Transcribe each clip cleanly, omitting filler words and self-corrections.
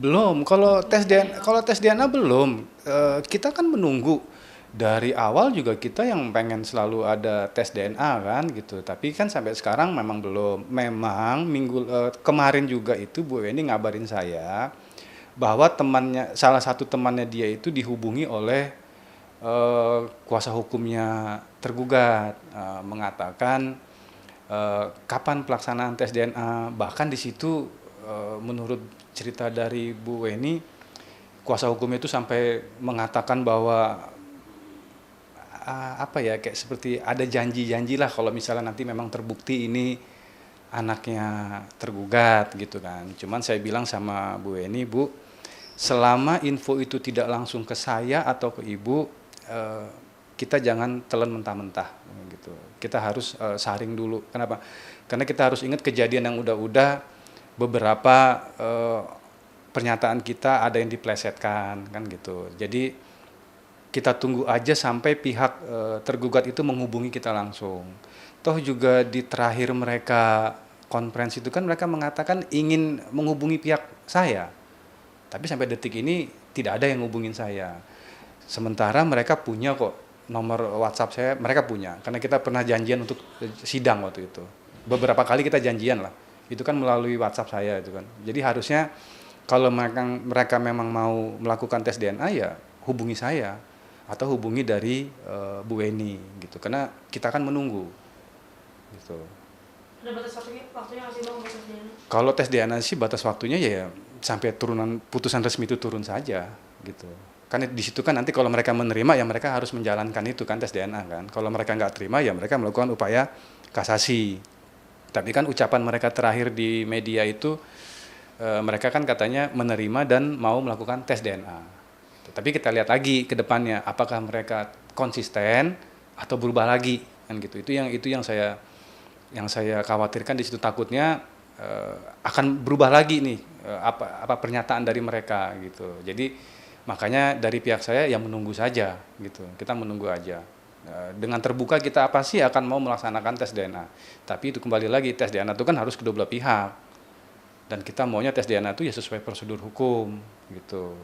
Belum, kalau tes DNA belum. Kita kan menunggu dari awal juga kita yang pengen selalu ada tes DNA kan gitu. Tapi kan sampai sekarang memang belum. Memang kemarin juga itu Bu Weni ngabarin saya bahwa salah satu temannya dia itu dihubungi oleh kuasa hukumnya tergugat, mengatakan kapan pelaksanaan tes DNA. Bahkan di situ menurut cerita dari Bu Weni, kuasa hukumnya itu sampai mengatakan bahwa apa ya, kayak seperti ada janji-janji lah kalau misalnya nanti memang terbukti ini anaknya tergugat gitu kan. Cuman saya bilang sama Bu Weni, Bu, selama info itu tidak langsung ke saya atau ke Ibu, kita jangan telan mentah-mentah gitu. Kita harus saring dulu. Kenapa? Karena kita harus ingat kejadian yang udah-udah, beberapa pernyataan kita ada yang diplesetkan kan gitu. Jadi kita tunggu aja sampai pihak tergugat itu menghubungi kita langsung. Toh juga di terakhir mereka konferensi itu kan mereka mengatakan ingin menghubungi pihak saya. Tapi sampai detik ini tidak ada yang hubungin saya. Sementara mereka punya kok nomor WhatsApp saya, mereka punya. Karena kita pernah janjian untuk sidang waktu itu. Beberapa kali kita janjian lah. Itu kan melalui WhatsApp saya itu kan. Jadi harusnya kalau mereka memang mau melakukan tes DNA ya hubungi saya atau hubungi dari Bu Weni gitu. Karena kita kan menunggu gitu. Ada batas waktunya nggak sih Bang untuk tes DNA? Kalau tes DNA sih batas waktunya ya sampai putusan resmi itu turun saja gitu. Kan di situ kan nanti kalau mereka menerima ya mereka harus menjalankan itu kan tes DNA kan. Kalau mereka nggak terima ya mereka melakukan upaya kasasi. Tapi kan ucapan mereka terakhir di media itu mereka kan katanya menerima dan mau melakukan tes DNA. Tapi kita lihat lagi ke depannya apakah mereka konsisten atau berubah lagi kan gitu. Itu yang saya khawatirkan di situ, takutnya akan berubah lagi nih apa pernyataan dari mereka gitu. Jadi makanya dari pihak saya ya menunggu saja gitu. Kita menunggu aja. Dengan terbuka kita pasti akan mau melaksanakan tes DNA. Tapi itu kembali lagi, tes DNA itu kan harus kedua belah pihak. Dan kita maunya tes DNA itu ya sesuai prosedur hukum gitu.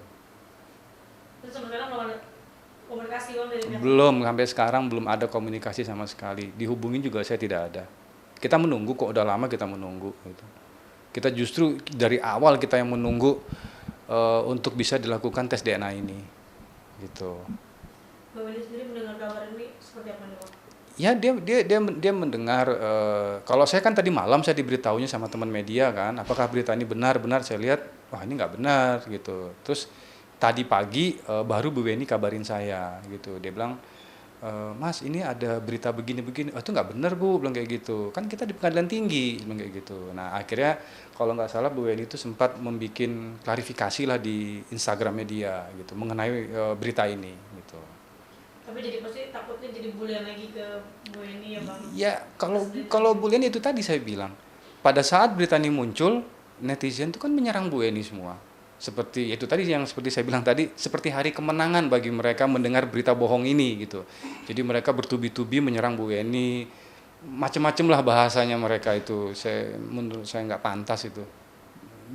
Terus sebenarnya belum ada komunikasi Bang dari pihak? Belum, sampai sekarang belum ada komunikasi sama sekali. Dihubungin juga saya tidak ada. Kita menunggu kok, udah lama kita menunggu gitu. Kita justru dari awal kita yang menunggu untuk bisa dilakukan tes DNA ini gitu. Bang Weni sendiri mendengar kabar ini seperti apa nih Bang? Ya dia mendengar, kalau saya kan tadi malam saya diberitahunya sama teman media kan, apakah berita ini benar, saya lihat wah ini nggak benar gitu. Terus tadi pagi baru Bu Weni kabarin saya gitu, dia bilang Mas ini ada berita begini-begini, oh itu nggak benar Bu, bilang kayak gitu, kan kita di pengadilan tinggi, bilang kayak gitu. Nah akhirnya kalau nggak salah Bu Weni itu sempat membuat klarifikasi lah di Instagram media gitu mengenai berita ini gitu. Tapi jadi pasti takutnya jadi bulian lagi ke Bu Weni ya Bang? Ya kalau bulian itu tadi saya bilang, pada saat berita ini muncul, netizen itu kan menyerang Bu Eni semua. Seperti itu tadi yang seperti saya bilang tadi, seperti hari kemenangan bagi mereka mendengar berita bohong ini gitu. Jadi mereka bertubi-tubi menyerang Bu Eni, macam-macam lah bahasanya mereka itu. Menurut saya nggak pantas itu.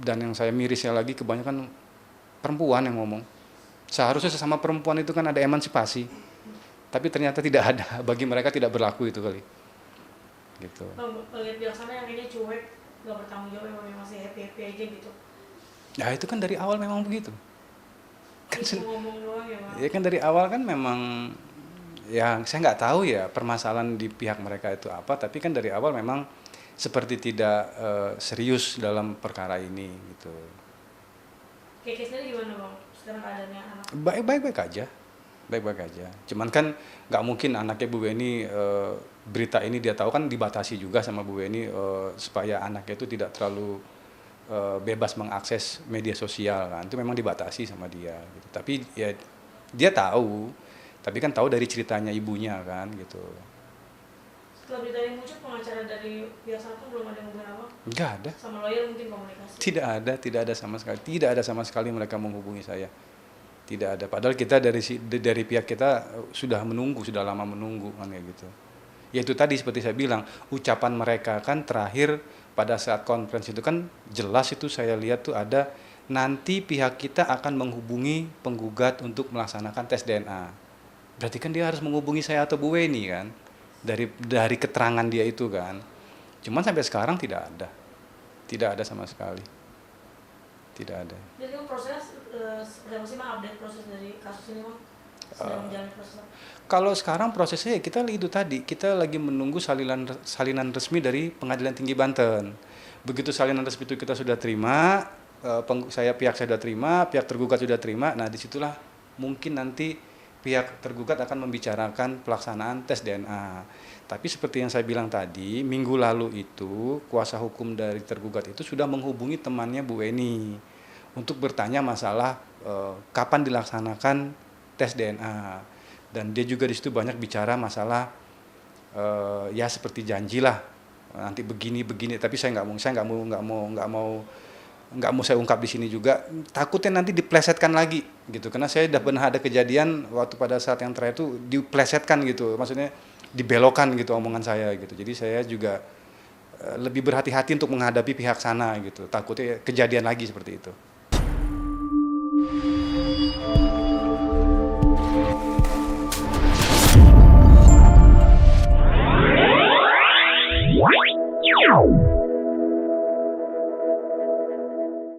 Dan yang saya mirisnya lagi kebanyakan perempuan yang ngomong. Seharusnya sesama perempuan itu kan ada emansipasi. Tapi ternyata tidak ada, bagi mereka tidak berlaku itu kali. Gitu. Bang, lihat di sana yang kayaknya cuek, nggak bertanggung jawab, yang masih happy aja gitu. Ya itu kan dari awal memang begitu. Kan Ngomong doang ya Bang? ya kan dari awal kan memang, ya saya nggak tahu ya permasalahan di pihak mereka itu apa, tapi kan dari awal memang seperti tidak serius dalam perkara ini gitu. Kayak sendiri gimana Bang? Sekarang keadaannya anak? Baik-baik aja. Baik-baik aja. Cuman kan nggak mungkin anaknya Bu Weni berita ini dia tahu, kan dibatasi juga sama Bu Weni supaya anaknya itu tidak terlalu bebas mengakses media sosial kan. Itu memang dibatasi sama dia gitu. Tapi ya dia tahu, tapi kan tahu dari ceritanya ibunya kan gitu. Setelah berita ini muncul, pengacara dari pihak satu belum ada yang hubungan apa? Nggak ada. Sama lawyer mungkin komunikasi? Tidak ada sama sekali. Tidak ada sama sekali mereka menghubungi saya. Tidak ada. Padahal kita dari pihak kita sudah menunggu, sudah lama menunggu kan kayak gitu. Ya itu tadi seperti saya bilang, ucapan mereka kan terakhir pada saat konferensi itu kan jelas itu saya lihat tuh ada nanti pihak kita akan menghubungi penggugat untuk melaksanakan tes DNA. Berarti kan dia harus menghubungi saya atau Bu Weni kan. Dari keterangan dia itu kan. Cuman sampai sekarang tidak ada. Tidak ada sama sekali. Tidak ada. Jadi proses seperti apa sih Bang, update proses dari kasus ini Bang? Sedang menjalani proses apa? Kalau sekarang prosesnya kita itu tadi, kita lagi menunggu salinan resmi dari Pengadilan Tinggi Banten. Begitu salinan resmi itu kita sudah terima, pihak saya sudah terima, pihak tergugat sudah terima. Nah disitulah mungkin nanti pihak tergugat akan membicarakan pelaksanaan tes DNA. Tapi seperti yang saya bilang tadi, minggu lalu itu kuasa hukum dari tergugat itu sudah menghubungi temannya Bu Weni untuk bertanya masalah kapan dilaksanakan tes DNA. Dan dia juga di situ banyak bicara masalah ya seperti janji lah nanti begini, tapi saya nggak mau saya ungkap di sini juga, takutnya nanti diplesetkan lagi gitu, karena saya udah pernah ada kejadian waktu pada saat yang terakhir itu diplesetkan gitu, maksudnya dibelokkan gitu omongan saya gitu. Jadi saya juga lebih berhati-hati untuk menghadapi pihak sana gitu, takutnya kejadian lagi seperti itu.